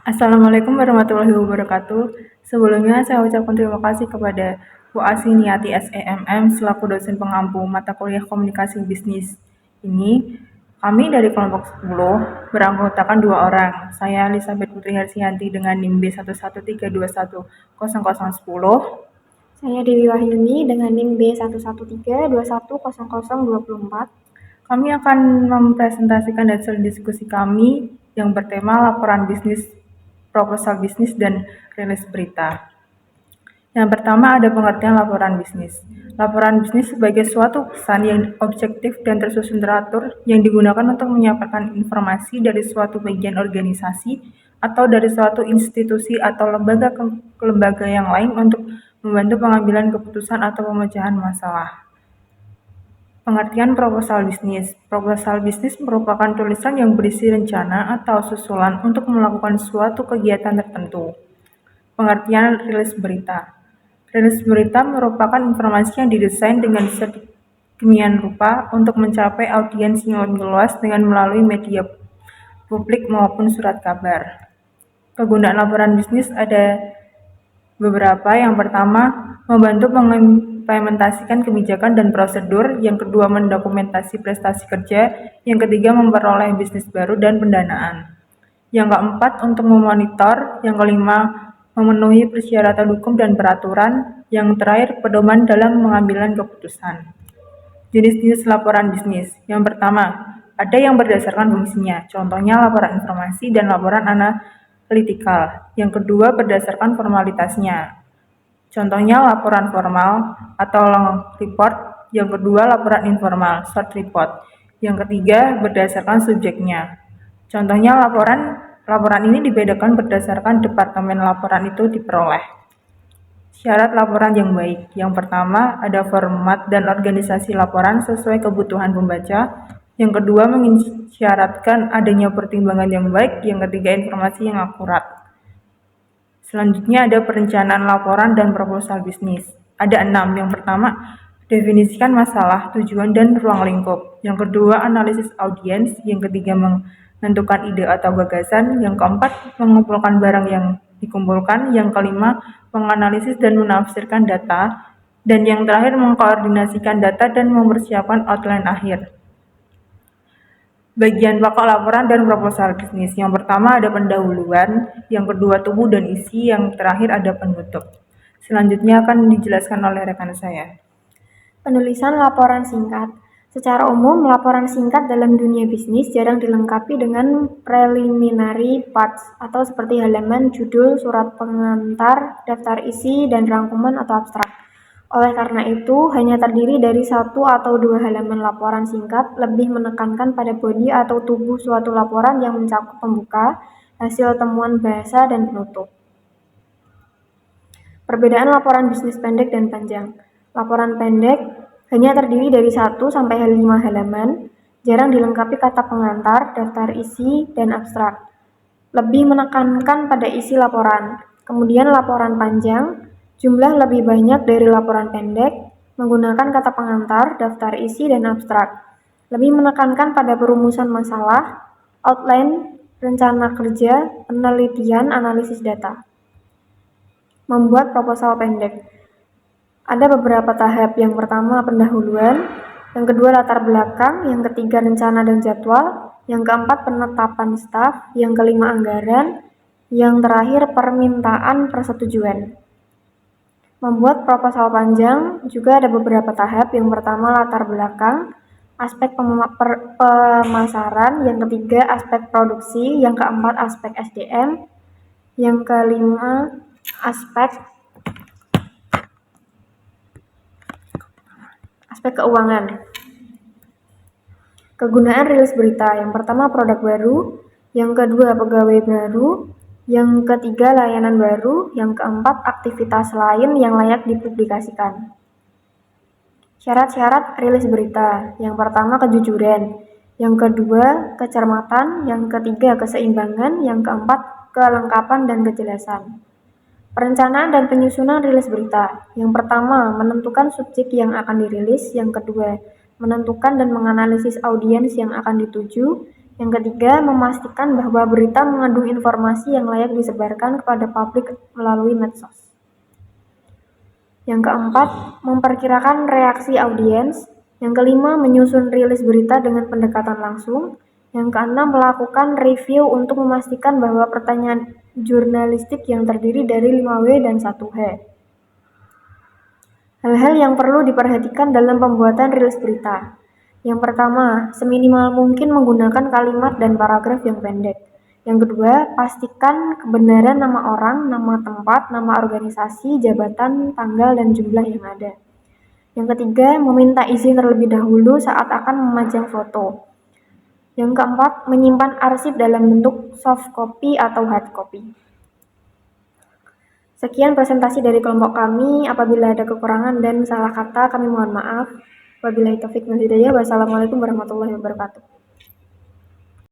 Assalamualaikum warahmatullahi wabarakatuh. Sebelumnya saya ucapkan terima kasih kepada Bu Asiniati SEMM selaku dosen pengampu mata kuliah komunikasi bisnis ini. Kami dari kelompok 10 beranggotakan 2 orang. Saya Elizabeth Putri Hersianti dengan NIM B11321010. Saya Dewi Wahyuni dengan NIM B1132102024. Kami akan mempresentasikan hasil diskusi kami yang bertema laporan bisnis, proposal bisnis, dan rilis berita. Yang pertama ada pengertian laporan bisnis. Laporan bisnis sebagai suatu pesan yang objektif dan tersusun teratur yang digunakan untuk menyampaikan informasi dari suatu bagian organisasi atau dari suatu institusi atau lembaga ke lembaga yang lain untuk membantu pengambilan keputusan atau pemecahan masalah. Pengertian proposal bisnis. Proposal bisnis merupakan tulisan yang berisi rencana atau susulan untuk melakukan suatu kegiatan tertentu. Pengertian rilis berita. Rilis berita merupakan informasi yang didesain dengan sedemikian rupa untuk mencapai audiens yang lebih luas dengan melalui media publik maupun surat kabar. Kegunaan laporan bisnis ada beberapa. Yang pertama, membantu mengimplementasikan kebijakan dan prosedur. Yang kedua, mendokumentasi prestasi kerja. Yang ketiga, memperoleh bisnis baru dan pendanaan. Yang keempat, untuk memonitor. Yang kelima, memenuhi persyaratan hukum dan peraturan. Yang terakhir, pedoman dalam pengambilan keputusan. Jenis-jenis laporan bisnis. Yang pertama, ada yang berdasarkan fungsinya, contohnya laporan informasi dan laporan analitikal. Yang kedua, berdasarkan formalitasnya, contohnya laporan formal atau long report. Yang kedua, laporan informal, short report. Yang ketiga, berdasarkan subjeknya, contohnya laporan ini dibedakan berdasarkan departemen laporan itu diperoleh. Syarat laporan yang baik. Yang pertama, ada format dan organisasi laporan sesuai kebutuhan pembaca. Yang kedua, mengisyaratkan adanya pertimbangan yang baik. Yang ketiga, informasi yang akurat. Selanjutnya ada perencanaan laporan dan proposal bisnis. Ada 6. Yang pertama, definisikan masalah, tujuan, dan ruang lingkup. Yang kedua, analisis audiens. Yang ketiga, menentukan ide atau gagasan. Yang keempat, mengumpulkan barang yang dikumpulkan. Yang kelima, menganalisis dan menafsirkan data. Dan yang terakhir, mengkoordinasikan data dan mempersiapkan outline akhir. Bagian pokok laporan dan proposal bisnis. Yang pertama ada pendahuluan, yang kedua tubuh dan isi, yang terakhir ada penutup. Selanjutnya akan dijelaskan oleh rekan saya. Penulisan laporan singkat. Secara umum, laporan singkat dalam dunia bisnis jarang dilengkapi dengan preliminary parts atau seperti halaman, judul, surat pengantar, daftar isi, dan rangkuman atau abstrak. Oleh karena itu, hanya terdiri dari 1 atau 2 halaman laporan singkat, lebih menekankan pada bodi atau tubuh suatu laporan yang mencakup pembuka, hasil temuan bahasa, dan penutup. Perbedaan laporan bisnis pendek dan panjang. Laporan pendek hanya terdiri dari 1-5 halaman, jarang dilengkapi kata pengantar, daftar isi, dan abstrak. Lebih menekankan pada isi laporan. Kemudian laporan panjang, jumlah lebih banyak dari laporan pendek, menggunakan kata pengantar, daftar isi, dan abstrak. Lebih menekankan pada perumusan masalah, outline, rencana kerja, penelitian, analisis data. Membuat proposal pendek. Ada beberapa tahap. Yang pertama pendahuluan, yang kedua latar belakang, yang ketiga rencana dan jadwal, yang keempat penetapan staf, yang kelima anggaran, yang terakhir permintaan persetujuan. Membuat proposal panjang juga ada beberapa tahap. Yang pertama latar belakang, aspek pemasaran, yang ketiga aspek produksi, yang keempat aspek SDM, yang kelima aspek keuangan. Kegunaan rilis berita. Yang pertama produk baru, yang kedua pegawai baru, yang ketiga layanan baru, yang keempat aktivitas lain yang layak dipublikasikan. Syarat-syarat rilis berita. Yang pertama kejujuran, yang kedua kecermatan, yang ketiga keseimbangan, yang keempat kelengkapan dan kejelasan. Perencanaan dan penyusunan rilis berita. Yang pertama, menentukan subjek yang akan dirilis. Yang kedua, menentukan dan menganalisis audiens yang akan dituju. Yang ketiga, memastikan bahwa berita mengandung informasi yang layak disebarkan kepada publik melalui medsos. Yang keempat, memperkirakan reaksi audiens. Yang kelima, menyusun rilis berita dengan pendekatan langsung. Yang keenam, melakukan review untuk memastikan bahwa pertanyaan jurnalistik yang terdiri dari 5W dan 1H. Hal-hal yang perlu diperhatikan dalam pembuatan rilis berita. Yang pertama, seminimal mungkin menggunakan kalimat dan paragraf yang pendek. Yang kedua, pastikan kebenaran nama orang, nama tempat, nama organisasi, jabatan, tanggal, dan jumlah yang ada. Yang ketiga, meminta izin terlebih dahulu saat akan memajang foto. Yang keempat, menyimpan arsip dalam bentuk soft copy atau hard copy. Sekian presentasi dari kelompok kami. Apabila ada kekurangan dan salah kata, kami mohon maaf. Wabillahi taufiq wal hidayah. Wassalamualaikum warahmatullahi wabarakatuh.